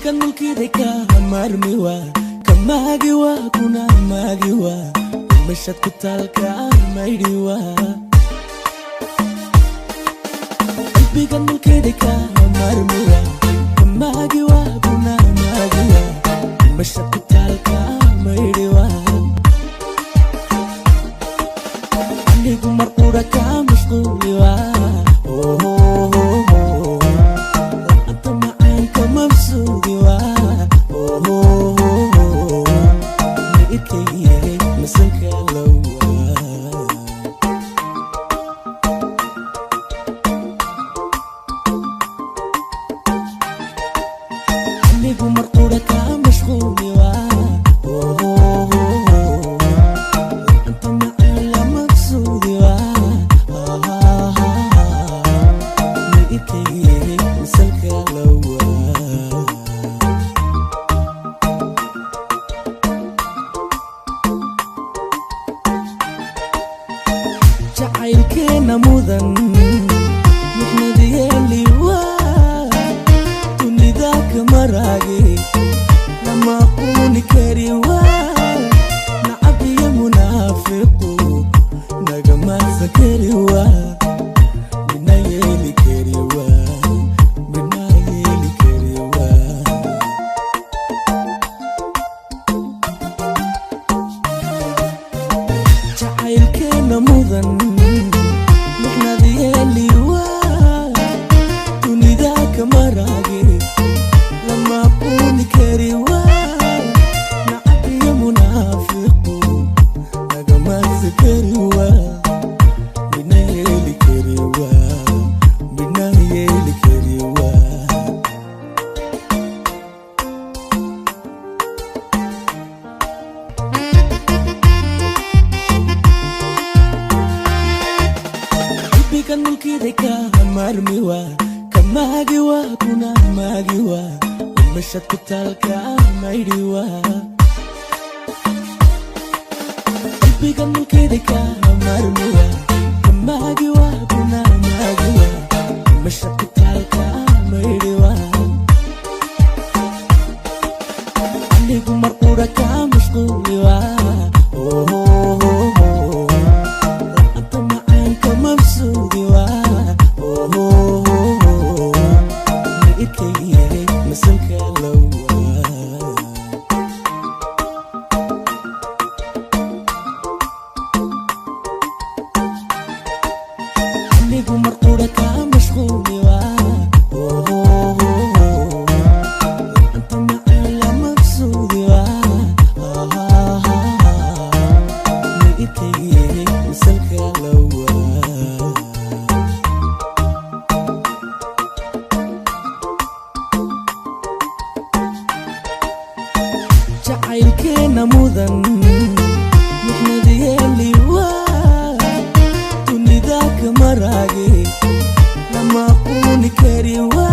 Kan mulkideka marmiwa kamagiwa kuna magiwa meshat kutalka maidiwa Kan mulkideka marmiwa kamagiwa kuna magiwa meshat kutalka maidiwa Anigu marqura ka mashquliwa Anigu marqura ka mashquliwa anta macaan la maqsuudiwa Niirkayga misalka lawa jacaylkeena mudan muxnadiyeliwa dunida kamarage lama quni kariwa nacabiya munaafiqu nagama sakariwa mina yeli kariwa jacaylkeena mudan muxnadiyeliwa dunida kamarage lama quni kariwa nacabiya munaafiqu nagama sakariwa mina yeli kariwa Kan mulkideka marmiwa kamagiwa kuna magiwa meshat kutalka maidiwa Kan mulkideka marmiwa kamagiwa kuna magiwa meshat kutalka maidiwa Anigu marqura ka mashquliwa Anigu marqura ka mashquliwa anta macaan la maqsuudiwa Niirkayga misalka lawa jacaylkeena mudan muxnadiyeliwa dunida kamarage lama quni kariwa